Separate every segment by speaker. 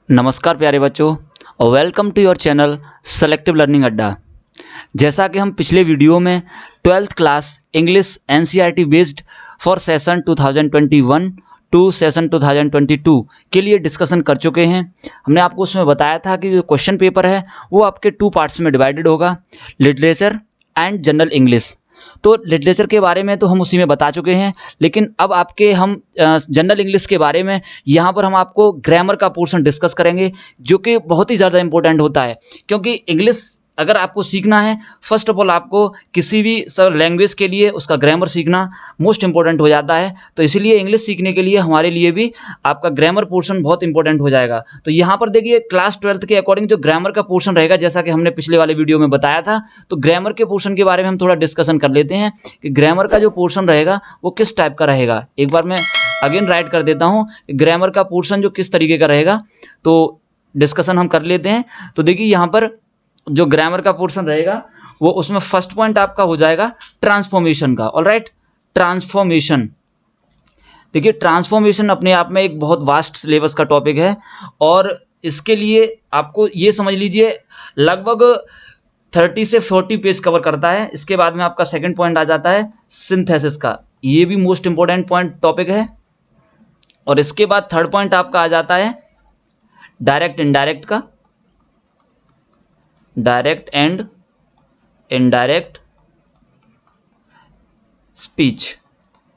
Speaker 1: नमस्कार प्यारे बच्चों और welcome to your channel selective learning Adda. जैसा कि हम पिछले वीडियो में 12th class English NCERT based for session 2021 to session 2022 के लिए डिस्कशन कर चुके हैं। हमने आपको उसमें बताया था कि जो क्वेश्चन पेपर है वो आपके 2 पार्ट्स में डिवाइडेड होगा, लिटरेचर एंड जनरल इंग्लिश। तो लिटरेचर के बारे में तो हम उसी में बता चुके हैं, लेकिन अब आपके हम जनरल इंग्लिश के बारे में यहाँ पर हम आपको ग्रामर का पोर्शन डिस्कस करेंगे, जो कि बहुत ही ज़्यादा इंपॉर्टेंट होता है। क्योंकि इंग्लिश अगर आपको सीखना है, फर्स्ट ऑफ ऑल आपको किसी भी लैंग्वेज के लिए उसका ग्रामर सीखना मोस्ट इंपॉर्टेंट हो जाता है। तो इसीलिए इंग्लिश सीखने के लिए हमारे लिए भी आपका ग्रामर पोर्शन बहुत इंपॉर्टेंट हो जाएगा। तो यहाँ पर देखिए क्लास 12th के अकॉर्डिंग जो ग्रामर का पोर्शन रहेगा, जैसा कि हमने पिछले वाले वीडियो में बताया था, तो ग्रामर के पोर्शन के बारे में हम थोड़ा डिस्कशन कर लेते हैं कि ग्रामर का जो पोर्शन रहेगा वो किस टाइप का रहेगा। एक बार मैं अगेन राइट कर देता हूँ, ग्रामर का पोर्शन जो किस तरीके का रहेगा, तो डिस्कशन हम कर लेते हैं। तो देखिए यहाँ पर जो ग्रामर का पोर्शन रहेगा वो उसमें फर्स्ट पॉइंट आपका हो जाएगा ट्रांसफॉर्मेशन का। Alright, transformation. देखिए ट्रांसफॉर्मेशन अपने आप में एक बहुत वास्ट सिलेबस का टॉपिक है और इसके लिए आपको ये समझ लीजिए लगभग 30 से 40 पेज कवर करता है। इसके बाद में आपका सेकंड पॉइंट आ जाता है सिंथेसिस का, ये भी मोस्ट इंपॉर्टेंट पॉइंट टॉपिक है। और इसके बाद थर्ड पॉइंट आपका आ जाता है डायरेक्ट इनडायरेक्ट का, direct and indirect speech,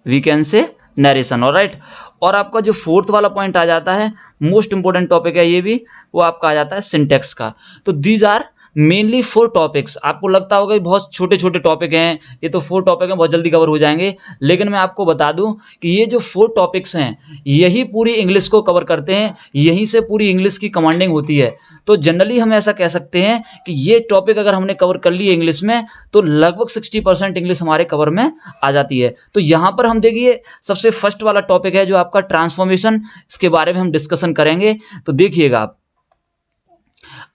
Speaker 1: we can say narration. Alright, और आपका जो फोर्थ वाला पॉइंट आ जाता है, मोस्ट इंपॉर्टेंट टॉपिक है ये भी, वो आपका आ जाता है सिंटेक्स का। तो दीज आर मेनली 4 टॉपिक्स। आपको लगता होगा कि बहुत छोटे छोटे टॉपिक हैं, ये तो 4 टॉपिक हैं, बहुत जल्दी कवर हो जाएंगे, लेकिन मैं आपको बता दूं कि ये जो 4 टॉपिक्स हैं यही पूरी इंग्लिश को कवर करते हैं, यहीं से पूरी इंग्लिश की कमांडिंग होती है। तो जनरली हम ऐसा कह सकते हैं कि ये टॉपिक अगर हमने कवर कर लिए इंग्लिश में, तो लगभग 60% इंग्लिश हमारे कवर में आ जाती है। तो यहाँ पर हम देखिए सबसे फर्स्ट वाला टॉपिक है जो आपका ट्रांसफॉर्मेशन, इसके बारे में हम डिस्कशन करेंगे। तो देखिएगा आप,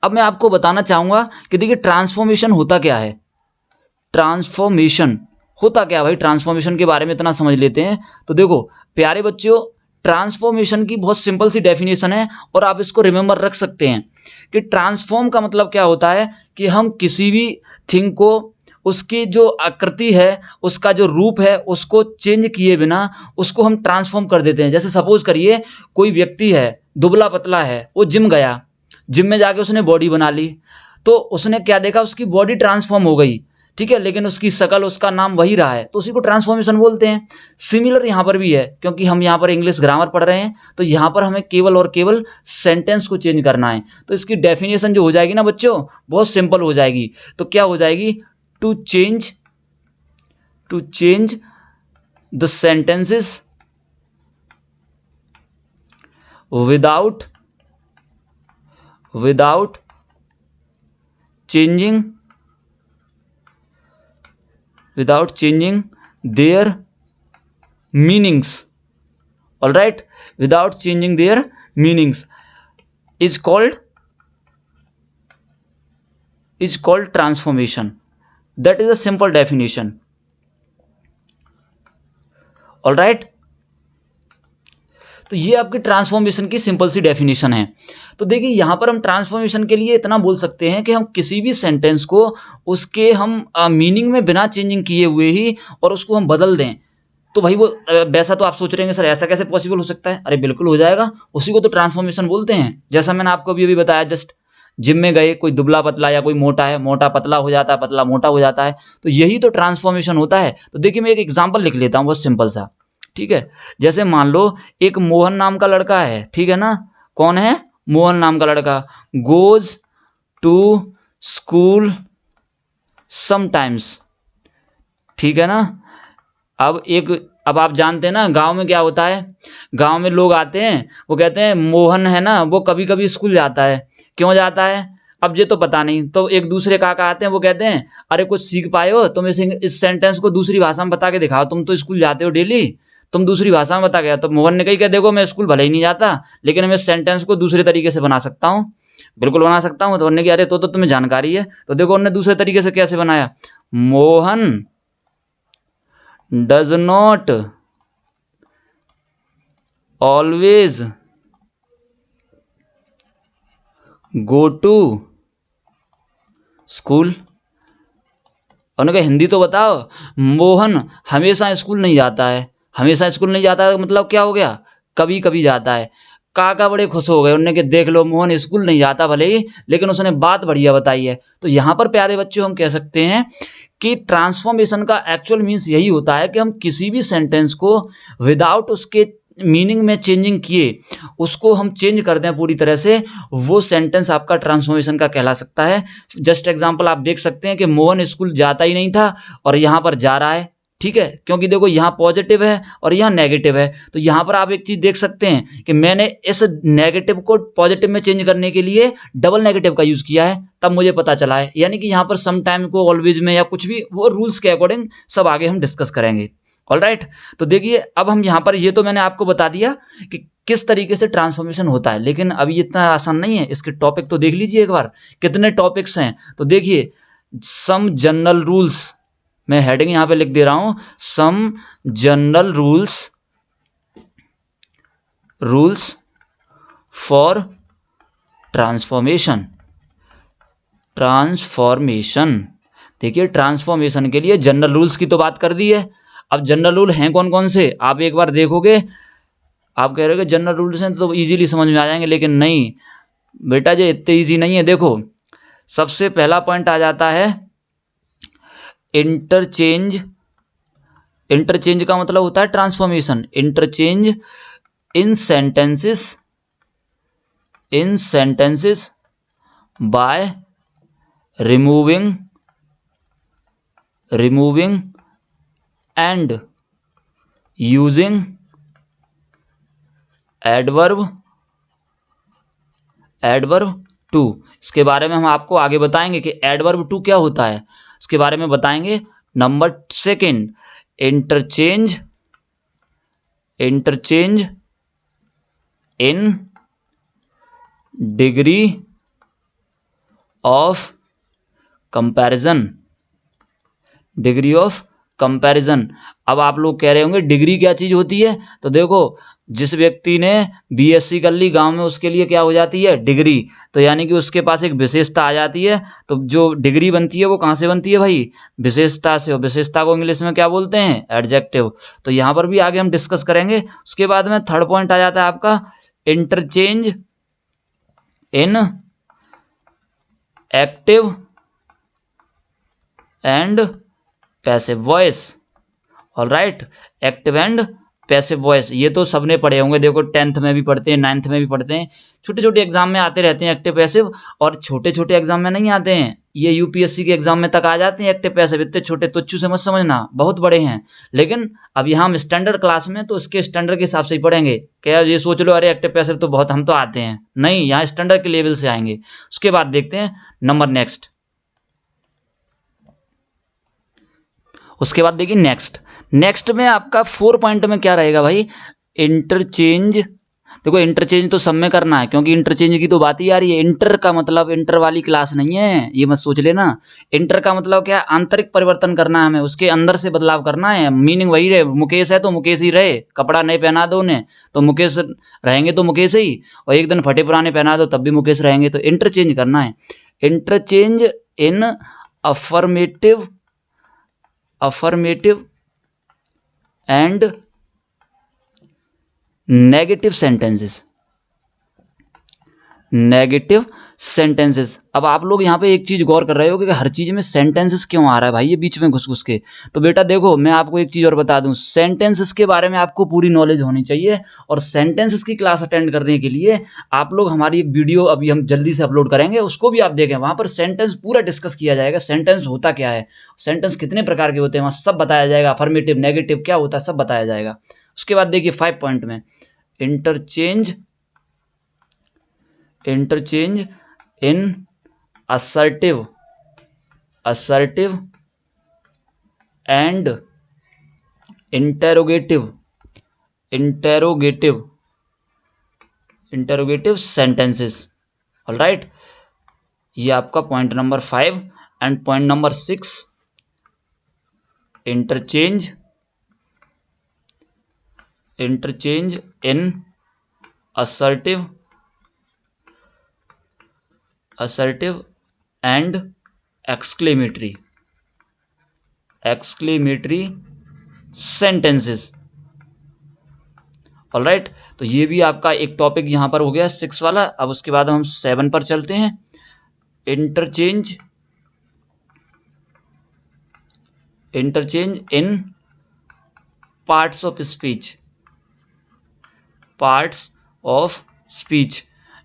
Speaker 1: अब मैं आपको बताना चाहूंगा कि देखिए ट्रांसफॉर्मेशन होता क्या है। ट्रांसफॉर्मेशन होता क्या भाई, ट्रांसफॉर्मेशन के बारे में इतना समझ लेते हैं। तो देखो प्यारे बच्चों, ट्रांसफॉर्मेशन की बहुत सिंपल सी डेफिनेशन है और आप इसको रिमेंबर रख सकते हैं कि ट्रांसफॉर्म का मतलब क्या होता है कि हम किसी भी थिंग को, उसकी जो आकृति है, उसका जो रूप है, उसको चेंज किए बिना उसको हम ट्रांसफॉर्म कर देते हैं। जैसे सपोज करिए कोई व्यक्ति है, दुबला पतला है, वो जिम गया, जिम में जाके उसने बॉडी बना ली, तो उसने क्या देखा, उसकी बॉडी ट्रांसफॉर्म हो गई, ठीक है, लेकिन उसकी शक्ल, उसका नाम वही रहा है, तो उसी को ट्रांसफॉर्मेशन बोलते हैं। सिमिलर यहाँ पर भी है, क्योंकि हम यहाँ पर इंग्लिश ग्रामर पढ़ रहे हैं, तो यहाँ पर हमें केवल और केवल सेंटेंस को चेंज करना है। तो इसकी डेफिनेशन जो हो जाएगी ना बच्चों, बहुत सिंपल हो जाएगी। तो क्या हो जाएगी, to change the sentences without changing their meanings. All right, without changing their meanings is called transformation. That is a simple definition. All right, तो ये आपकी ट्रांसफॉर्मेशन की सिंपल सी डेफिनेशन है। तो देखिए यहाँ पर हम ट्रांसफॉर्मेशन के लिए इतना बोल सकते हैं कि हम किसी भी सेंटेंस को उसके हम मीनिंग में बिना चेंजिंग किए हुए ही और उसको हम बदल दें। तो भाई वो वैसा तो आप सोच रहे हैं सर ऐसा कैसे पॉसिबल हो सकता है। अरे बिल्कुल हो जाएगा, उसी को तो ट्रांसफॉर्मेशन बोलते हैं। जैसा मैंने आपको अभी बताया, जस्ट जिम में गए, कोई दुबला पतला या कोई मोटा है, मोटा पतला हो जाता है, पतला मोटा हो जाता है, तो यही तो ट्रांसफॉर्मेशन होता है। तो देखिए मैं एक एग्जाम्पल लिख लेता हूँ बहुत सिंपल सा, ठीक है। जैसे मान लो एक मोहन नाम का लड़का है, ठीक है ना, कौन है, मोहन नाम का लड़का, गोज टू स्कूल समटाइम्स, ठीक है ना। अब आप जानते हैं ना गांव में क्या होता है, गांव में लोग आते हैं, वो कहते हैं मोहन है ना, वो कभी कभी स्कूल जाता है, क्यों जाता है अब ये तो पता नहीं। तो एक दूसरे काका आते हैं, वो कहते हैं अरे कुछ सीख पाए हो तुम इस सेंटेंस को दूसरी भाषा में बता के दिखाओ, तुम तो स्कूल जाते हो डेली, तुम दूसरी भाषा में बता गया। तो मोहन ने कही कि देखो मैं स्कूल भले ही नहीं जाता, लेकिन मैं इस सेंटेंस को दूसरे तरीके से बना सकता हूँ, बिल्कुल बना सकता हूँ। तो उन्होंने कहा अरे तो तुम्हें जानकारी है। तो देखो उन्होंने दूसरे तरीके से कैसे बनाया, Mohan does not always go to school. उन्होंने कहा हिंदी तो बताओ। मोहन हमेशा स्कूल नहीं जाता है। हमेशा स्कूल नहीं जाता है मतलब क्या हो गया, कभी कभी जाता है। काका बड़े खुश हो गए, उन्होंने कहा देख लो मोहन स्कूल नहीं जाता भले ही, लेकिन उसने बात बढ़िया बताई है। तो यहाँ पर प्यारे बच्चों हम कह सकते हैं कि ट्रांसफॉर्मेशन का एक्चुअल मीन्स यही होता है कि हम किसी भी सेंटेंस को विदाउट उसके मीनिंग में चेंजिंग किए उसको हम चेंज कर दें पूरी तरह से, वो सेंटेंस आपका ट्रांसफॉर्मेशन का कहला सकता है। जस्ट एग्जांपल आप देख सकते हैं कि मोहन स्कूल जाता ही नहीं था और यहाँ पर जा रहा है, ठीक है, क्योंकि देखो यहाँ पॉजिटिव है और यहाँ नेगेटिव है। तो यहाँ पर आप एक चीज देख सकते हैं कि मैंने इस नेगेटिव को पॉजिटिव में चेंज करने के लिए डबल नेगेटिव का यूज किया है, तब मुझे पता चला है। यानी कि यहाँ पर सम टाइम को ऑलवेज में या कुछ भी वो रूल्स के अकॉर्डिंग सब आगे हम डिस्कस करेंगे। ऑलराइट, तो देखिए अब हम यहाँ पर, ये तो मैंने आपको बता दिया कि किस तरीके से ट्रांसफॉर्मेशन होता है, लेकिन अभी इतना आसान नहीं है। इसके टॉपिक तो देख लीजिए एक बार, कितने टॉपिक्स हैं। तो देखिए सम जनरल रूल्स, मैं हेडिंग यहां पे लिख दे रहा हूं, some general rules for transformation. देखिए ट्रांसफॉर्मेशन के लिए जनरल रूल्स की तो बात कर दी है। अब जनरल रूल हैं कौन कौन से, आप एक बार देखोगे, आप कह रहे हो कि जनरल रूल्स हैं तो इजीली समझ में आ जाएंगे, लेकिन नहीं बेटा, ये इतने इजी नहीं है। देखो सबसे पहला पॉइंट आ जाता है इंटरचेंज। इंटरचेंज का मतलब होता है transformation. Interchange in sentences by removing and using adverb too. इसके बारे में हम आपको आगे बताएंगे कि एडवर्ब टू क्या होता है, इसके बारे में बताएंगे। Number second, interchange in degree of comparison. अब आप लोग कह रहे होंगे डिग्री क्या चीज होती है, तो देखो जिस व्यक्ति ने बीएससी कर ली गांव में उसके लिए क्या हो जाती है, डिग्री। तो यानी कि उसके पास एक विशेषता आ जाती है। तो जो डिग्री बनती है वो कहाँ से बनती है भाई, विशेषता से। और विशेषता को इंग्लिश में क्या बोलते हैं, एडजेक्टिव। तो यहाँ पर भी आगे हम डिस्कस करेंगे। उसके बाद में थर्ड पॉइंट आ जाता है आपका interchange in active and passive voice. Alright, active and passive voice ये तो सबने पढ़े होंगे, देखो 10th में भी पढ़ते हैं, 9th में भी पढ़ते हैं, छोटे छोटे एग्जाम में आते रहते हैं एक्टिव पैसिव। और छोटे छोटे एग्जाम में नहीं आते हैं, ये यूपीएससी के एग्जाम में तक आ जाते हैं एक्टिव पैसिव। इतने छोटे तुच्छु से मत समझना, बहुत बड़े हैं। लेकिन अब यहाँ हम स्टैंडर्ड क्लास में तो इसके स्टैंडर्ड के हिसाब से ही पढ़ेंगे। क्या ये सोच लो अरे एक्टिव पैसिव तो बहुत हम तो आते हैं, नहीं, यहाँ स्टैंडर्ड के लेवल से आएंगे। उसके बाद देखते हैं नंबर नेक्स्ट। उसके बाद देखिए नेक्स्ट में आपका 4 पॉइंट में क्या रहेगा भाई, इंटरचेंज। देखो इंटरचेंज तो सब में करना है, क्योंकि इंटरचेंज की तो बात ही आ रही है। इंटर का मतलब इंटर वाली क्लास नहीं है, ये मत सोच लेना। इंटर का मतलब क्या है, आंतरिक परिवर्तन करना है हमें, उसके अंदर से बदलाव करना है। मीनिंग वही रहे, मुकेश है तो मुकेश ही रहे, कपड़ा नहीं पहना दो उन्हें तो मुकेश रहेंगे, तो मुकेश ही। और एक दिन फटे पुराने पहना दो तब भी मुकेश रहेंगे। तो इंटरचेंज करना है। Interchange in affirmative and negative sentences. अब आप लोग यहाँ पे एक चीज गौर कर रहे हो कि हर चीज में सेंटेंसेस क्यों आ रहा है भाई, ये बीच में घुस घुस के। तो बेटा देखो मैं आपको एक चीज और बता दूं, सेंटेंसेस के बारे में आपको पूरी नॉलेज होनी चाहिए। और सेंटेंसेस की क्लास अटेंड करने के लिए आप लोग हमारी एक वीडियो अभी हम जल्दी से अपलोड करेंगे, उसको भी आप देखें। वहां पर सेंटेंस पूरा डिस्कस किया जाएगा, सेंटेंस होता क्या है, सेंटेंस कितने प्रकार के होते हैं, वहां सब बताया जाएगा। अफर्मेटिव नेगेटिव क्या होता है सब बताया जाएगा। उसके बाद देखिए 5 पॉइंट में interchange in assertive and interrogative sentences। Alright, ये आपका point number 5। And point number 6, interchange in assertive assertive and exclamatory sentences. Alright, तो ये भी आपका एक टॉपिक यहाँ पर हो गया 6 वाला। अब उसके बाद हम 7 पर चलते हैं। Interchange in parts of speech.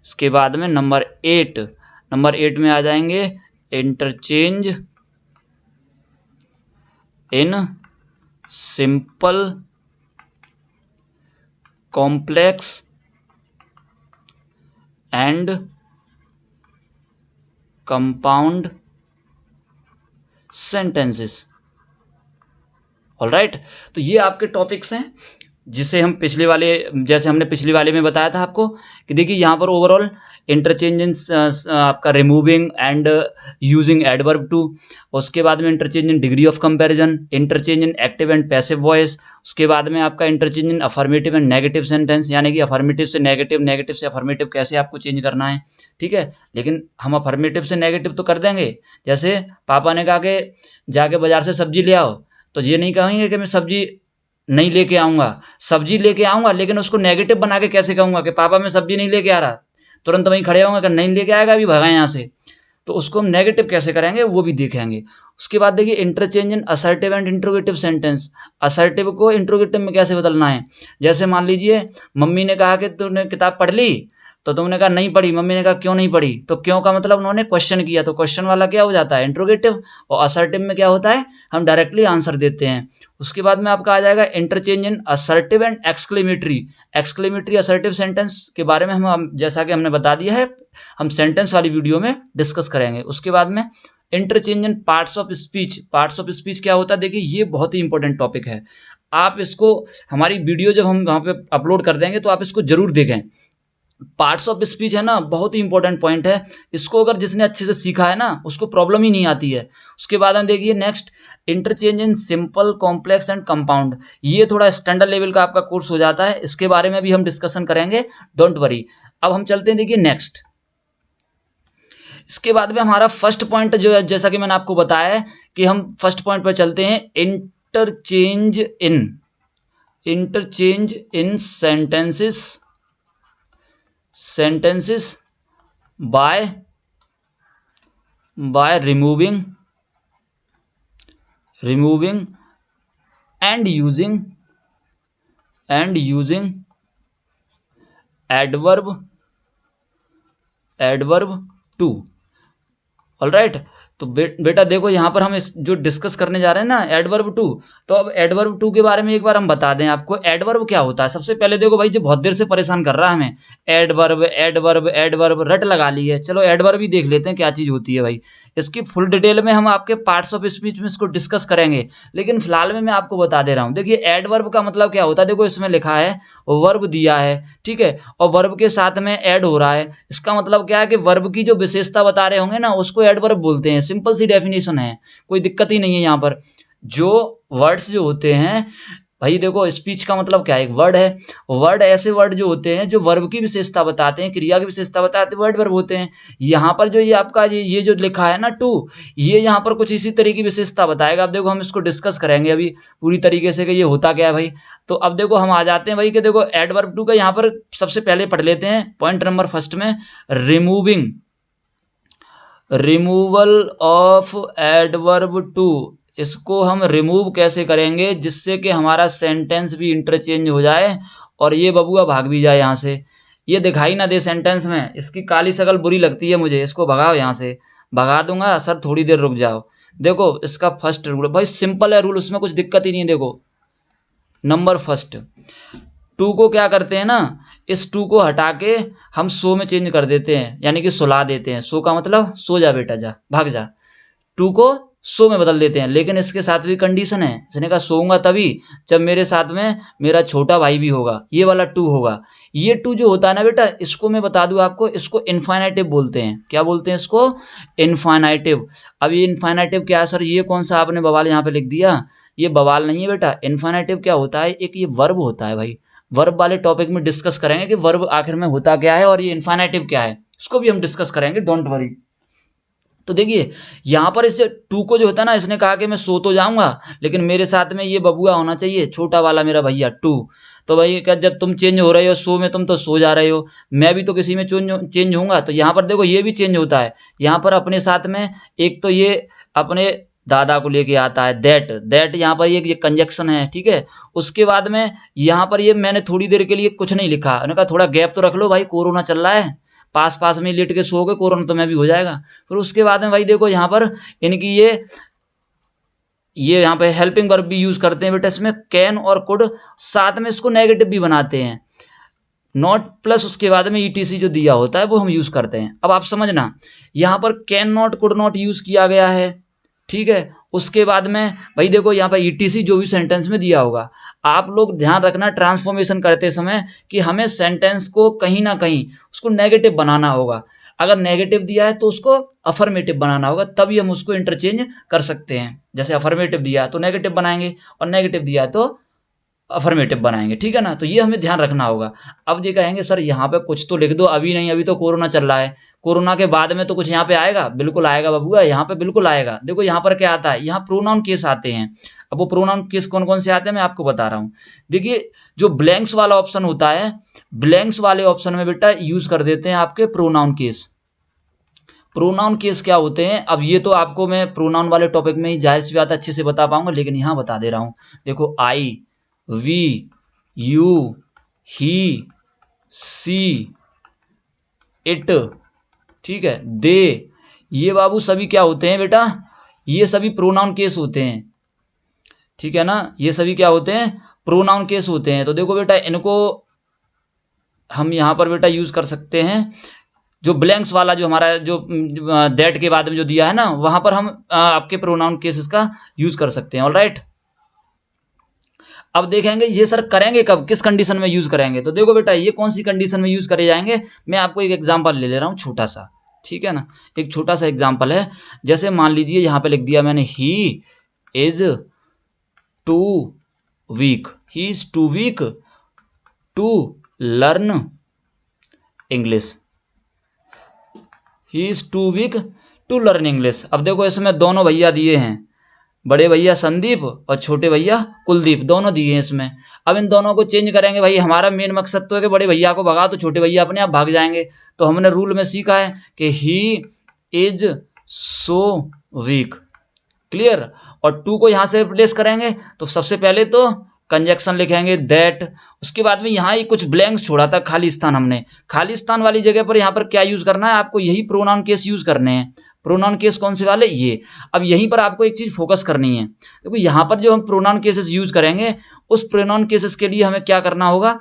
Speaker 1: इसके बाद में नंबर 8 में आ जाएंगे interchange in simple, complex and compound sentences. Alright, तो ये आपके टॉपिक्स हैं जिसे हम जैसे हमने पिछले वाले में बताया था आपको कि देखिए यहाँ पर ओवरऑल इंटरचेंज इन आपका removing and using adverb too, उसके बाद में interchange in degree of comparison, interchange in active and passive voice, उसके बाद में आपका interchange in affirmative and negative sentence, यानी कि अफर्मेटिव से नेगेटिव, नेगेटिव से अफर्मेटिव कैसे आपको चेंज करना है। ठीक है, लेकिन हम अफर्मेटिव से नेगेटिव तो कर देंगे। जैसे पापा ने कहा कि जाके बाजार से सब्जी ले आओ, तो ये नहीं कहेंगे कि मैं सब्जी नहीं लेके आऊँगा, सब्जी लेके आऊँगा, लेकिन उसको नेगेटिव बना के कैसे कहूँगा कि पापा मैं सब्जी नहीं लेके आ रहा, तुरंत वहीं खड़े होंगे कि नहीं लेके आएगा, अभी भगा यहाँ से। तो उसको हम नेगेटिव कैसे करेंगे वो भी देखेंगे। उसके बाद देखिए interchange in assertive and interrogative sentence. Assertive को इंट्रोगेटिव में कैसे बदलना है। जैसे मान लीजिए मम्मी ने कहा कि तूने किताब पढ़ ली, तो तुमने कहा नहीं पढ़ी, मम्मी ने कहा क्यों नहीं पढ़ी, तो क्यों का मतलब उन्होंने क्वेश्चन किया, तो क्वेश्चन वाला क्या हो जाता है इंट्रोगेटिव, और असर्टिव में क्या होता है हम डायरेक्टली आंसर देते हैं। उसके बाद में आपका आ जाएगा interchange in assertive and exclamatory assertive sentence के बारे में हम जैसा कि हमने बता दिया है, हम सेंटेंस वाली वीडियो में डिस्कस करेंगे। उसके बाद में interchange in parts of speech क्या होता है, देखिए ये बहुत ही इंपॉर्टेंट टॉपिक है। आप इसको हमारी वीडियो जब हम वहाँ पे अपलोड कर देंगे तो आप इसको जरूर देखें। पार्ट्स ऑफ स्पीच है ना, बहुत ही इंपॉर्टेंट पॉइंट है। इसको अगर जिसने अच्छे से सीखा है ना उसको प्रॉब्लम ही नहीं आती है। उसके बाद हम देखिए next interchange in simple, complex and compound. ये थोड़ा स्टैंडर्ड लेवल का आपका कोर्स हो जाता है, इसके बारे में भी हम डिस्कशन करेंगे, डोंट वरी। अब हम चलते हैं देखिए नेक्स्ट। इसके बाद में हमारा फर्स्ट पॉइंट जो है, जैसा कि मैंने आपको बताया है कि हम फर्स्ट पॉइंट पर चलते हैं, interchange in sentences by removing and using adverb to। Alright, तो बेटा देखो यहाँ पर हम इस जो डिस्कस करने जा रहे हैं ना एडवर्ब टू, तो अब एडवर्ब टू के बारे में एक बार हम बता दें आपको एडवर्ब क्या होता है। सबसे पहले देखो भाई, जो बहुत देर से परेशान कर रहा है हमें एडवर्ब रट लगा ली है, चलो एडवर्ब ही देख लेते हैं क्या चीज़ होती है भाई। इसकी फुल डिटेल में हम आपके पार्ट्स ऑफ स्पीच में इसको डिस्कस करेंगे, लेकिन फिलहाल में मैं आपको बता दे रहा हूँ। देखिए एडवर्ब का मतलब क्या होता है, देखो इसमें लिखा है वर्ब दिया है, ठीक है, और वर्ब के साथ में ऐड हो रहा है। इसका मतलब क्या है कि वर्ब की जो विशेषता बता रहे होंगे ना उसको एडवर्ब बोलते हैं। सिंपल सी डेफिनेशन है, कोई दिक्कत ही नहीं है। यहाँ पर जो वर्ड्स जो होते हैं भाई, देखो स्पीच का मतलब क्या है, एक वर्ड है। वर्ड ऐसे वर्ड जो होते हैं जो वर्ब की विशेषता बताते हैं, क्रिया की विशेषता बताते हैं, वर्ब होते हैं। यहाँ पर जो ये आपका ये जो लिखा है ना टू, ये यहाँ पर कुछ इसी तरह की विशेषता बताएगा। अब देखो हम इसको डिस्कस करेंगे अभी पूरी तरीके से कि ये होता क्या है भाई। तो अब देखो हम आ जाते हैं भाई कि देखो एडवर्ब टू का यहाँ पर सबसे पहले पढ़ लेते हैं पॉइंट नंबर फर्स्ट में, रिमूवल ऑफ एडवर्ब टू। इसको हम रिमूव कैसे करेंगे जिससे कि हमारा सेंटेंस भी इंटरचेंज हो जाए और ये बबुआ भाग भी जाए यहाँ से, ये दिखाई ना दे सेंटेंस में, इसकी काली शकल बुरी लगती है मुझे, इसको भगाओ यहाँ से। भगा दूंगा सर, थोड़ी देर रुक जाओ। देखो इसका फर्स्ट रूल भाई सिंपल है, रूल उसमें कुछ दिक्कत ही नहीं है। देखो नंबर फर्स्ट, टू को क्या करते हैं ना, इस टू को हटा के हम सो में चेंज कर देते हैं, यानी कि सुला देते हैं। सो का मतलब सो जा बेटा, जा भाग जा। टू को सो में बदल देते हैं, लेकिन इसके साथ भी कंडीशन है। इसने कहा सोऊंगा तभी जब मेरे साथ में मेरा छोटा भाई भी होगा, ये वाला टू होगा। ये टू जो होता है ना बेटा, इसको मैं बता दूं आपको, इसको इनफाइनाइटिव बोलते हैं। क्या बोलते हैं इसको? इनफाइनाइटिव। अब ये इनफाइनाइटिव क्या है सर, ये कौन सा आपने बवाल यहाँ पे लिख दिया, ये बवाल नहीं है बेटा। इनफाइनाइटिव क्या होता है, एक ये वर्ब होता है भाई। वर्ब वाले टॉपिक में डिस्कस करेंगे कि वर्ब आखिर में होता क्या है और ये इन्फिनेटिव क्या है, इसको भी हम डिस्कस करेंगे, डोंट वरी। तो देखिए यहाँ पर इससे टू को जो होता है ना, इसने कहा कि मैं सो तो जाऊंगा लेकिन मेरे साथ में ये बबुआ होना चाहिए, छोटा वाला मेरा भैया टू। तो भाई क्या, जब तुम चेंज हो रहे हो सो में, तुम तो सो जा रहे हो, मैं भी तो किसी में चेंज होऊंगा। तो यहाँ पर देखो ये भी चेंज होता है, यहाँ पर अपने साथ में एक तो ये अपने दादा को लेके आता है, दैट यहाँ पर ये कंजक्शन है, ठीक है। उसके बाद में यहाँ पर ये मैंने थोड़ी देर के लिए कुछ नहीं लिखा, उन्होंने कहा थोड़ा गैप तो रख लो भाई, कोरोना चल रहा है, पास पास में लेट के सोओगे कोरोना तो मैं भी हो जाएगा। फिर उसके बाद में भाई देखो यहाँ पर इनकी ये यहाँ पे हेल्पिंग वर्ब भी यूज करते हैं बेटा, इसमें कैन और कुड, साथ में इसको नेगेटिव भी बनाते हैं, नॉट प्लस उसके बाद में ईटीसी जो दिया होता है वो हम यूज करते हैं। अब आप समझना यहाँ पर can not could not use किया गया है, ठीक है। उसके बाद में भाई देखो यहाँ पर ईटीसी जो भी सेंटेंस में दिया होगा, आप लोग ध्यान रखना ट्रांसफॉर्मेशन करते समय कि हमें सेंटेंस को कहीं ना कहीं उसको नेगेटिव बनाना होगा। अगर नेगेटिव दिया है तो उसको अफर्मेटिव बनाना होगा, तभी हम उसको इंटरचेंज कर सकते हैं। जैसे अफर्मेटिव दिया है तो नेगेटिव बनाएंगे और नेगेटिव दिया है तो अफर्मेटिव बनाएंगे, ठीक है ना। तो ये हमें ध्यान रखना होगा। अब ये कहेंगे सर यहाँ पे कुछ तो लिख दो, अभी नहीं, अभी तो कोरोना चल रहा है, कोरोना के बाद में तो कुछ यहाँ पे आएगा, बिल्कुल आएगा बबुआ, यहाँ पे बिल्कुल आएगा। देखो यहाँ पर क्या आता है, यहाँ प्रोनाउन केस आते हैं। अब वो प्रोनाउन केस कौन कौन से आते हैं मैं आपको बता रहा हूँ। देखिए जो ब्लैंक्स वाला ऑप्शन होता है, ब्लैंक्स वाले ऑप्शन में बेटा यूज कर देते हैं आपके प्रोनाउन केस। प्रोनाउन केस क्या होते हैं, अब ये तो आपको मैं प्रोनाउन वाले टॉपिक में ही जाहिर सी बात अच्छे से बता पाऊंगा, लेकिन यहाँ बता दे रहा हूँ। देखो I, we, you, he, she, it, ठीक है, दे, ये बाबू सभी क्या होते हैं बेटा, ये सभी प्रोनाउन केस होते हैं, ठीक है ना। ये सभी क्या होते हैं, प्रोनाउन केस होते हैं। तो देखो बेटा इनको हम यहाँ पर बेटा यूज कर सकते हैं। जो ब्लैंक्स वाला जो हमारा जो दैट के बाद में जो दिया है ना, वहां पर हम आपके प्रोनाउन केसेस का यूज कर सकते हैं। ऑलराइट, अब देखेंगे ये सर करेंगे कब, किस कंडीशन में यूज करेंगे। तो देखो बेटा ये कौन सी कंडीशन में यूज करे जाएंगे, मैं आपको एक एग्जांपल ले ले रहा हूँ छोटा सा, ठीक है ना। एक छोटा सा एग्जांपल है, जैसे मान लीजिए यहाँ पे लिख दिया मैंने he is too weak, he is too weak to learn English, he is too weak to learn English. अब देखो इसमें दोनों भैया दिए हैं, बड़े भैया संदीप और छोटे भैया कुलदीप, दोनों दिए हैं इसमें। अब इन दोनों को चेंज करेंगे, भाई हमारा मेन मकसद तो है कि बड़े भैया को भगा तो छोटे भैया अपने आप भाग जाएंगे। तो हमने रूल में सीखा है कि he is so weak, clear. और टू को यहाँ से रिप्लेस करेंगे तो सबसे पहले तो कंजक्शन लिखेंगे दैट, उसके बाद में यहाँ ही कुछ ब्लैंक्स छोड़ा था, खाली स्थान, हमने खाली स्थान वाली जगह पर यहाँ पर क्या यूज करना है, आपको यही प्रोनाउन केस यूज करने हैं। प्रोनाउन केस कौन से वाले, ये। अब यहीं पर आपको एक चीज फोकस करनी है, देखो यहाँ पर जो हम प्रोनाउन केसेस यूज करेंगे, उस प्रोनाउन केसेस के लिए हमें क्या करना होगा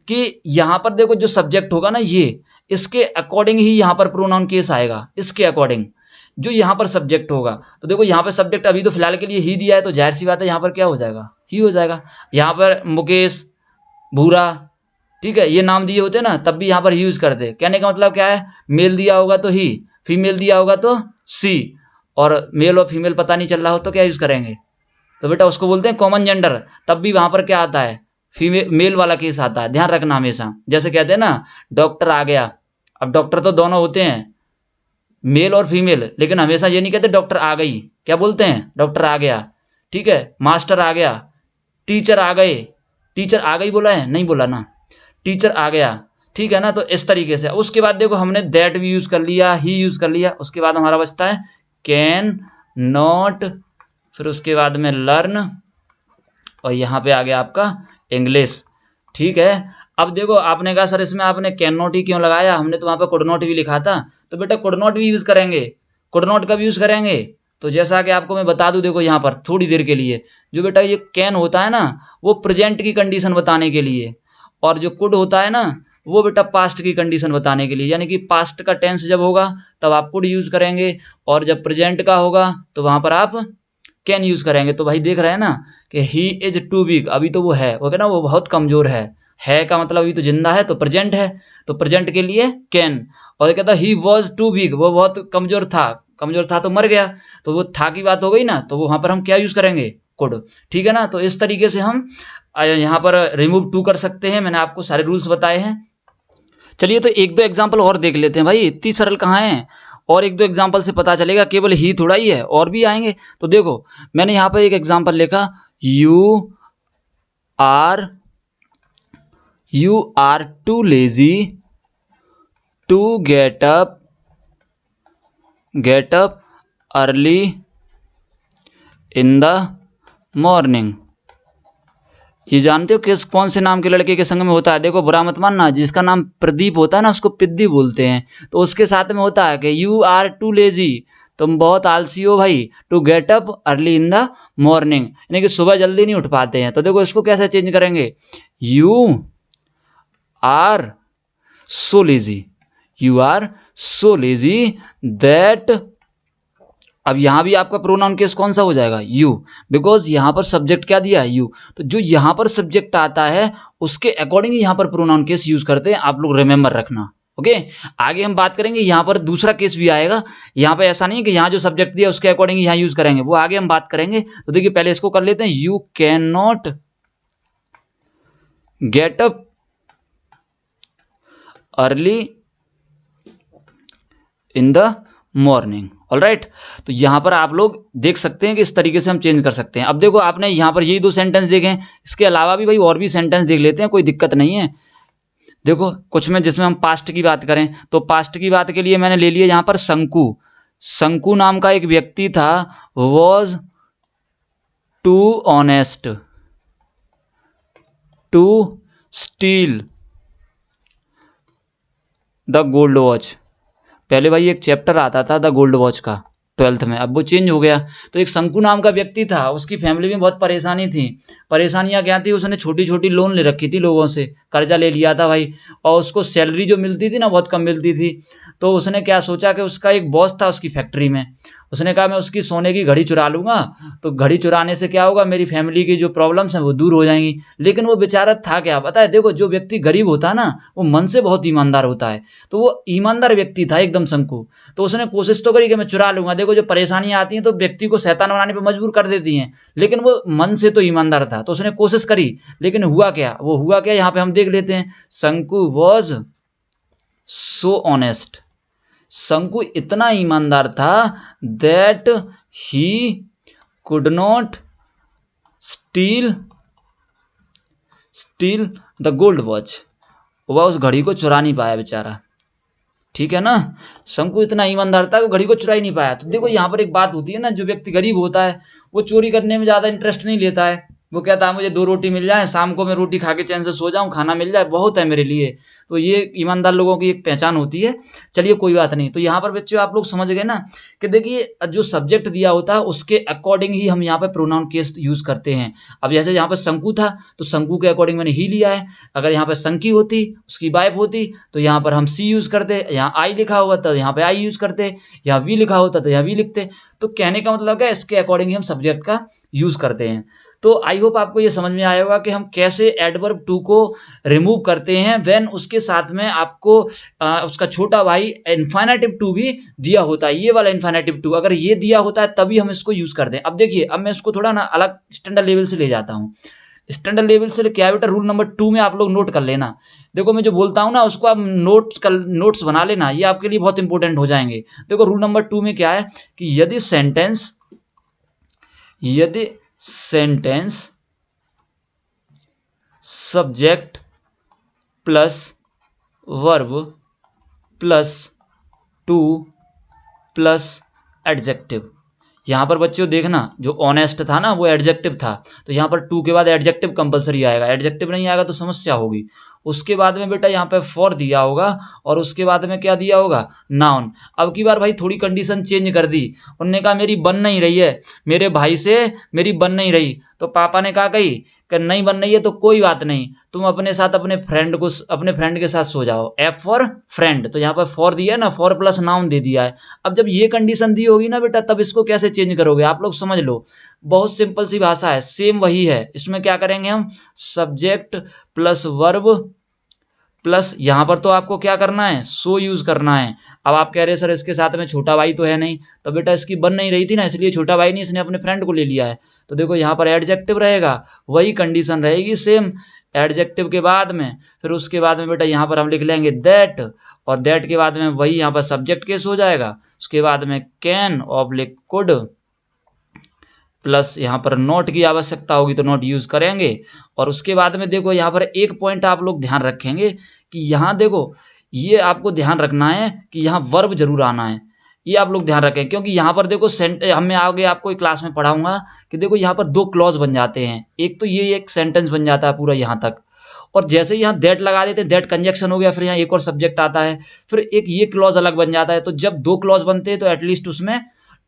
Speaker 1: कि यहाँ पर देखो जो सब्जेक्ट होगा ना, ये इसके अकॉर्डिंग ही यहाँ पर प्रोनाउन केस आएगा, इसके अकॉर्डिंग जो यहाँ पर सब्जेक्ट होगा। तो देखो यहाँ पर सब्जेक्ट अभी तो फिलहाल के लिए ही दिया है, तो जाहिर सी बात है यहाँ पर क्या हो जाएगा, ही हो जाएगा। यहाँ पर मुकेश, भूरा, ठीक है, ये नाम दिए होते ना, तब भी यहाँ पर ही यूज करते। कहने का मतलब क्या है, मेल दिया होगा तो ही, फीमेल दिया होगा तो सी, और मेल और फीमेल पता नहीं चल रहा हो तो क्या यूज करेंगे, तो बेटा उसको बोलते हैं कॉमन जेंडर। तब भी वहां पर क्या आता है, फीमेल मेल वाला केस आता है, ध्यान रखना हमेशा। जैसे कहते हैं ना डॉक्टर आ गया, अब डॉक्टर तो दोनों होते हैं, मेल और फीमेल, लेकिन हमेशा ये नहीं कहते डॉक्टर आ गई, क्या बोलते हैं, डॉक्टर आ गया, ठीक है। मास्टर आ गया, टीचर आ गए, टीचर आ गई बोला है, नहीं बोला ना, टीचर आ गया, ठीक है ना। तो इस तरीके से उसके बाद देखो हमने दैट भी यूज कर लिया, ही यूज कर लिया, उसके बाद हमारा बचता है कैन नॉट, फिर उसके बाद में लर्न, और यहाँ पे आ गया आपका इंग्लिश, ठीक है। अब देखो आपने कहा सर इसमें आपने कैन नॉट ही क्यों लगाया, हमने तो वहाँ पे कुड नॉट भी लिखा था। तो बेटा कुड नॉट भी यूज करेंगे, कुड नॉट कब यूज करेंगे, तो जैसा कि आपको मैं बता दूं, देखो यहाँ पर थोड़ी देर के लिए जो बेटा ये कैन होता है ना, वो प्रेजेंट की कंडीशन बताने के लिए, और जो कुड होता है ना, वो बेटा पास्ट की कंडीशन बताने के लिए। यानी कि पास्ट का टेंस जब होगा तब आप कुड यूज करेंगे, और जब प्रेजेंट का होगा तो वहां पर आप कैन यूज करेंगे। तो भाई देख रहे हैं ना कि ही इज टू वीक, अभी तो वो है, वो कहना वो बहुत कमजोर है का मतलब अभी तो जिंदा है, तो प्रेजेंट है, तो प्रेजेंट के लिए कैन। और ये कहता ही वॉज टू वीक, वो बहुत कमजोर था, कमजोर था तो मर गया, तो वो था की बात हो गई ना, तो वहां पर हम क्या यूज करेंगे, कुड। ठीक है ना, तो इस तरीके से हम यहाँ पर रिमूव टू कर सकते हैं। मैंने आपको सारे रूल्स बताए हैं। चलिए तो एक दो एग्जाम्पल और देख लेते हैं भाई, इतनी सरल कहाँ है, और एक दो एग्जाम्पल से पता चलेगा केवल ही थोड़ा ही है, और भी आएंगे। तो देखो मैंने यहाँ पर एक एग्जाम्पल लिखा, you are too lazy to get up early in the morning. ये जानते हो किस कौन से नाम के लड़के के संग में होता है? देखो बुरा मत मानना, जिसका नाम प्रदीप होता है ना उसको पिद्दी बोलते हैं, तो उसके साथ में होता है कि यू आर टू लेजी, तुम बहुत आलसी हो भाई, to get up early in the morning, यानी कि सुबह जल्दी नहीं उठ पाते हैं। तो देखो इसको कैसे चेंज करेंगे, you are so lazy, you are so lazy that, अब यहां भी आपका प्रोनाउन केस कौन सा हो जाएगा, यू, बिकॉज यहां पर सब्जेक्ट क्या दिया है, यू। तो जो यहां पर सब्जेक्ट आता है उसके अकॉर्डिंग यहां पर प्रोनाउन केस यूज करते हैं, आप लोग रिमेंबर रखना। ओके, आगे हम बात करेंगे, यहां पर दूसरा केस भी आएगा। यहां पर ऐसा नहीं है कि यहां जो सब्जेक्ट दिया उसके अकॉर्डिंग यहां यूज करेंगे, वो आगे हम बात करेंगे। तो देखिए पहले इसको कर लेते हैं, you can not gate up early in the morning. Alright, तो यहां पर आप लोग देख सकते हैं कि इस तरीके से हम चेंज कर सकते हैं। अब देखो आपने यहां पर यही दो सेंटेंस देखे हैं, इसके अलावा भी भाई और भी सेंटेंस देख लेते हैं, कोई दिक्कत नहीं है। देखो कुछ में जिसमें हम पास्ट की बात करें, तो पास्ट की बात के लिए मैंने ले लिया यहां पर शंकु। शंकु नाम का एक व्यक्ति था, was too honest to steal the gold watch. पहले भाई एक चैप्टर आता था द गोल्ड वॉच का 12th में, अब वो चेंज हो गया। तो एक शंकु नाम का व्यक्ति था, उसकी फैमिली में बहुत परेशानी थी। परेशानियां क्या थी, उसने छोटी छोटी लोन ले रखी थी, लोगों से कर्जा ले लिया था भाई, और उसको सैलरी जो मिलती थी ना बहुत कम मिलती थी। तो उसने क्या सोचा कि उसका एक बॉस था उसकी फैक्ट्री में, उसने कहा मैं उसकी सोने की घड़ी चुरा लूंगा, तो घड़ी चुराने से क्या होगा, मेरी फैमिली की जो प्रॉब्लम्स हैं वो दूर हो जाएंगी। लेकिन वो बेचारा था क्या पता है, देखो जो व्यक्ति गरीब होता है ना वो मन से बहुत ईमानदार होता है, तो वो ईमानदार व्यक्ति था एकदम शंकु। तो उसने कोशिश तो करी कि मैं चुरा लूंगा। देखो जो परेशानियां आती हैं तो व्यक्ति को शैतान बनाने पर मजबूर कर देती हैं, लेकिन वो मन से तो ईमानदार था, तो उसने कोशिश करी। लेकिन हुआ क्या, वो हुआ क्या यहाँ पे हम देख लेते हैं। शंकु वॉज सो ऑनेस्ट, शंकु इतना ईमानदार था that he could not steel the gold watch, वह उस घड़ी को चुरा नहीं पाया बेचारा। ठीक है ना, शंकु इतना ईमानदार था कि घड़ी को चुरा ही नहीं पाया। तो देखो यहाँ पर एक बात होती है ना, जो व्यक्ति गरीब होता है वो चोरी करने में ज्यादा इंटरेस्ट नहीं लेता है, वो कहता है मुझे 2 रोटी मिल जाए, शाम को मैं रोटी खा के चैन से सो जाऊं, खाना मिल जाए बहुत है मेरे लिए। तो ये ईमानदार लोगों की एक पहचान होती है। चलिए कोई बात नहीं। तो यहाँ पर बच्चों आप लोग समझ गए ना कि देखिए जो सब्जेक्ट दिया होता है उसके अकॉर्डिंग ही हम यहाँ पर प्रोनाउन केस यूज करते हैं। अब जैसे यहाँ पर शंकु था तो शंकु के अकॉर्डिंग मैंने ही लिया है। अगर यहाँ पर शंकी होती, उसकी वाइफ होती, तो यहाँ पर हम सी यूज करते, यहाँ आई लिखा हुआ था तो यहाँ पे आई यूज करते, यहाँ वी लिखा होता तो यहाँ वी लिखते। तो कहने का मतलब क्या है, इसके अकॉर्डिंग ही हम सब्जेक्ट का यूज करते हैं। तो आई होप आपको ये समझ में आया होगा कि हम कैसे एडवर्ब टू को रिमूव करते हैं व्हेन उसके साथ में आपको उसका छोटा भाई इन्फिनेटिव टू भी दिया होता है। ये वाला इन्फिनेटिव टू अगर ये दिया होता है तभी हम इसको यूज करते हैं। अब देखिए, अब मैं इसको थोड़ा ना अलग स्टैंडर्ड लेवल से ले जाता हूँ। स्टैंडर्ड लेवल से क्या बेटा, रूल नंबर 2 में आप लोग नोट कर लेना। देखो मैं जो बोलता हूँ ना उसको आप नोट्स बना लेना, ये आपके लिए बहुत इंपॉर्टेंट हो जाएंगे। देखो रूल नंबर 2 में क्या है कि यदि sentence subject plus verb plus two plus adjective, यहां पर बच्चों देखना जो ऑनेस्ट था ना वो एडजेक्टिव था, तो यहां पर टू के बाद एडजेक्टिव कंपलसरी आएगा, एडजेक्टिव नहीं आएगा तो समस्या होगी। उसके बाद में बेटा यहाँ पे फॉर दिया होगा और उसके बाद में क्या दिया होगा, नाउन। अब की बार भाई थोड़ी कंडीशन चेंज कर दी, उन्होंने कहा मेरी बन नहीं रही है, मेरे भाई से मेरी बन नहीं रही, तो पापा ने कहा कही कि नहीं बन रही है तो कोई बात नहीं, तुम अपने साथ अपने फ्रेंड के साथ सो जाओ, एफ फॉर फ्रेंड। तो यहाँ पर फॉर दिया है ना, फॉर प्लस नाउन दे दिया है। अब जब ये कंडीशन दी होगी ना बेटा तब इसको कैसे चेंज करोगे आप लोग समझ लो, बहुत सिंपल सी भाषा है, सेम वही है। इसमें क्या करेंगे हम, सब्जेक्ट प्लस वर्ब प्लस यहाँ पर तो आपको क्या करना है, सो यूज़ करना है। अब आप कह रहे हैं सर इसके साथ में छोटा भाई तो है नहीं, तो बेटा इसकी बन नहीं रही थी ना, इसलिए छोटा भाई नहीं, इसने अपने फ्रेंड को ले लिया है। तो देखो यहाँ पर एडजेक्टिव रहेगा, वही कंडीशन रहेगी सेम। एडजेक्टिव के बाद में फिर उसके बाद में बेटा यहाँ पर हम लिख लेंगे दैट, और दैट के बाद में वही यहाँ पर सब्जेक्ट केस हो जाएगा। उसके बाद में कैन ऑब्लिक कुड, प्लस यहाँ पर नॉट की आवश्यकता होगी तो नॉट यूज़ करेंगे। और उसके बाद में देखो यहाँ पर एक पॉइंट आप लोग ध्यान रखेंगे कि यहाँ देखो ये आपको ध्यान रखना है कि यहाँ वर्ब जरूर आना है, ये आप लोग ध्यान रखें, क्योंकि यहाँ पर देखो हमें आगे आपको क्लास में पढ़ाऊंगा कि देखो यहाँ पर दो क्लॉज बन जाते हैं, एक तो ये एक सेंटेंस बन जाता है पूरा यहाँ तक, और जैसे यहाँ दैट लगा देते हैं, दैट कंजक्शन हो गया, फिर यहाँ एक और सब्जेक्ट आता है, फिर एक ये क्लॉज अलग बन जाता है। तो जब दो क्लॉज बनते हैं तो एटलीस्ट उसमें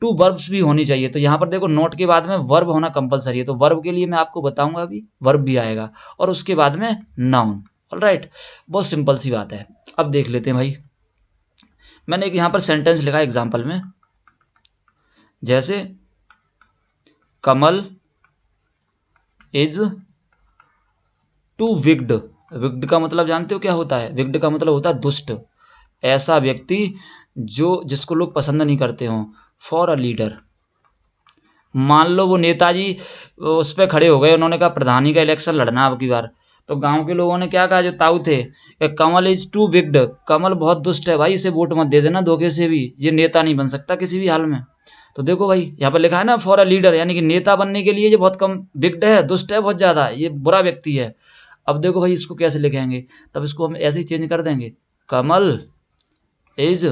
Speaker 1: टू वर्ब्स भी होनी चाहिए। तो यहाँ पर देखो नोट के बाद में वर्ब होना कंपलसरी है, तो वर्ब के लिए मैं आपको बताऊंगा अभी, वर्ब भी आएगा, और उसके बाद में नाउन। ऑलराइट, बहुत सिंपल सी बात है। अब देख लेते हैं भाई, मैंने एक यहाँ पर सेंटेंस लिखा एग्जाम्पल में, जैसे कमल इज टू विक्ड। विक्ड का मतलब जानते हो क्या होता है? विक्ड का मतलब होता है दुष्ट, ऐसा व्यक्ति जो जिसको लोग पसंद नहीं करते हों। फॉर अ लीडर, मान लो वो नेताजी उस पर खड़े हो गए, उन्होंने कहा प्रधानी का इलेक्शन लड़ना अब की बार, तो गांव के लोगों ने क्या कहा, जो ताऊ थे, कि कमल इज टू विक्ड, कमल बहुत दुष्ट है भाई, इसे वोट मत दे देना धोखे से भी, ये नेता नहीं बन सकता किसी भी हाल में। तो देखो भाई यहाँ पर लिखा है ना फॉर अ लीडर, यानी कि नेता बनने के लिए ये बहुत कम विक्ड है, दुष्ट है बहुत ज़्यादा, ये बुरा व्यक्ति है। अब देखो भाई इसको कैसे लिखेंगे, तब इसको हम ऐसे ही चेंज कर देंगे, Kamal is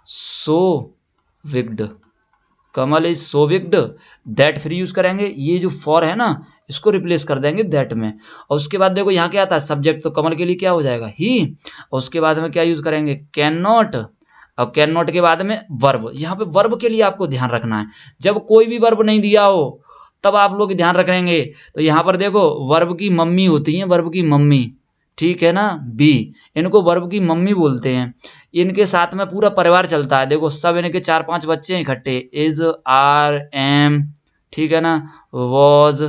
Speaker 1: so wicked, Kamal is so wicked that, फिर यूज करेंगे ये जो फॉर है ना, इसको रिप्लेस कर देंगे दैट में। और उसके बाद देखो यहाँ क्या आता है, सब्जेक्ट, तो कमल के लिए क्या हो जाएगा, ही। और उसके बाद में क्या यूज करेंगे, कैन नॉट। और कैन नॉट के बाद में वर्ब, यहाँ पे वर्ब के लिए आपको ध्यान रखना है, जब कोई भी वर्ब नहीं दिया हो तब आप लोग ध्यान रखेंगे। तो यहाँ पर देखो वर्ब की मम्मी होती है, वर्ब की मम्मी, ठीक है ना, बी, इनको वर्ब की मम्मी बोलते हैं। इनके साथ में पूरा परिवार चलता है, देखो सब इनके 4-5 बच्चे हैं इकट्ठे, इज, आर, एम, ठीक है ना, वॉज,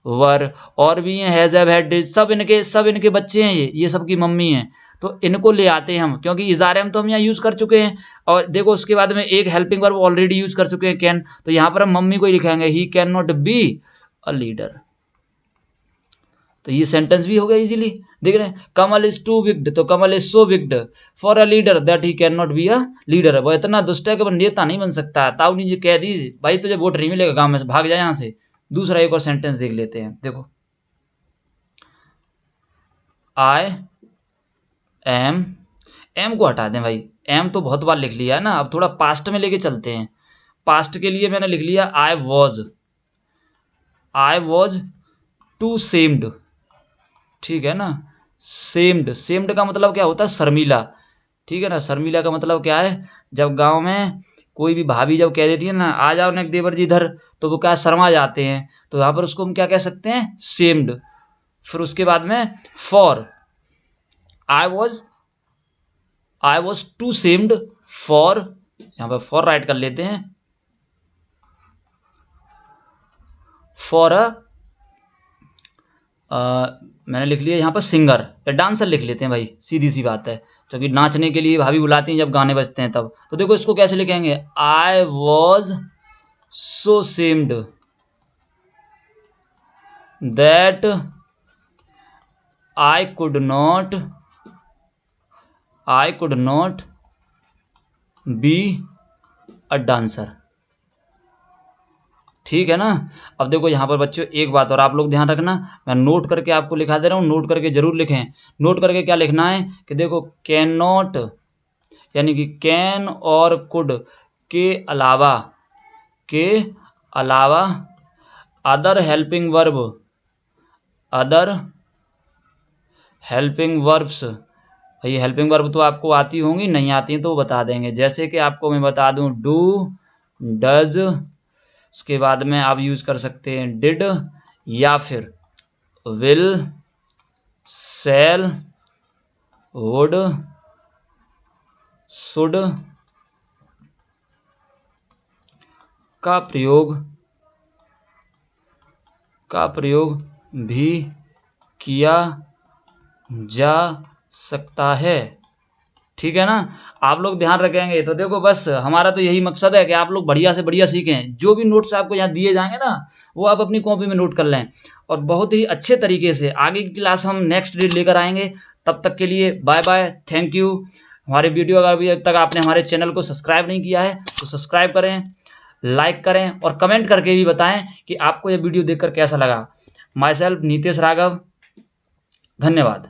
Speaker 1: वर, और भी हैं, हैज, हैव, हैड, डिड, सब इनके बच्चे हैं, ये सब की मम्मी हैं। तो इनको ले आते हैं हम, क्योंकि इज, आर, एम तो हम यहाँ यूज कर चुके हैं, और देखो उसके बाद में एक हेल्पिंग वर्ब ऑलरेडी यूज कर चुके हैं, कैन, तो यहाँ पर हम मम्मी को ही लिखेंगे, ही can not be a leader. तो ये सेंटेंस भी हो गया इजीली, देख रहे हैं, कमल इज टू विक्ड, तो Kamal is so wicked for a leader that he can not be a leader, वो इतना दुष्ट है कि वो नेता नहीं बन सकता। ताऊ जी कह दी भाई तुझे वोट नहीं मिलेगा गांव में से, भाग जाए यहाँ से। दूसरा एक और सेंटेंस देख लेते हैं, देखो, आई एम, एम को हटा दें भाई, एम तो बहुत बार लिख लिया है ना, अब थोड़ा पास्ट में लेके चलते हैं। पास्ट के लिए मैंने लिख लिया आई वॉज टू सेम्ड, ठीक है ना, सेम्ड, सेम्ड का मतलब क्या होता है, शर्मीला, ठीक है ना। शर्मिला का मतलब क्या है, जब गांव में कोई भी भाभी जब कह देती है ना आ जाओ नेक देवर जी इधर, तो वो क्या शर्मा जाते हैं, तो यहाँ पर उसको हम क्या कह सकते हैं, सेम्ड। फिर उसके बाद में for, I was too shamed for, यहाँ पर फॉर राइट कर लेते हैं, फॉर मैंने लिख लिया यहाँ पर सिंगर या डांसर लिख लेते हैं भाई, सीधी सी बात है, क्योंकि नाचने के लिए भाभी बुलाती हैं जब गाने बजते हैं तब। तो देखो इसको कैसे लिखेंगे, I was so सेम्ड that I could not be a dancer, ठीक है ना। अब देखो यहाँ पर बच्चों एक बात और आप लोग ध्यान रखना, मैं नोट करके आपको लिखा दे रहा हूँ, नोट करके जरूर लिखें। नोट करके क्या लिखना है कि देखो कैन नॉट, यानी कि कैन और कुड के अलावा अदर हेल्पिंग वर्ब्स, ये हेल्पिंग वर्ब तो आपको आती होंगी, नहीं आती हैं तो वो बता देंगे। जैसे कि आपको मैं बता दूं, डू, डज, उसके बाद में आप यूज कर सकते हैं डिड, या फिर विल, शैल, वुड, शुड का प्रयोग भी किया जा सकता है। ठीक है ना, आप लोग ध्यान रखेंगे तो देखो बस हमारा तो यही मकसद है कि आप लोग बढ़िया से बढ़िया सीखें। जो भी नोट्स आपको यहाँ दिए जाएंगे ना वो आप अपनी कॉपी में नोट कर लें और बहुत ही अच्छे तरीके से आगे की क्लास हम नेक्स्ट डे लेकर आएंगे। तब तक के लिए बाय बाय, थैंक यू। हमारे वीडियो अगर अभी तक आपने हमारे चैनल को सब्सक्राइब नहीं किया है तो सब्सक्राइब करें, लाइक करें और कमेंट करके भी बताएं कि आपको यह वीडियो देखकर कैसा लगा। माई सेल्फ नीतेश राघव, धन्यवाद।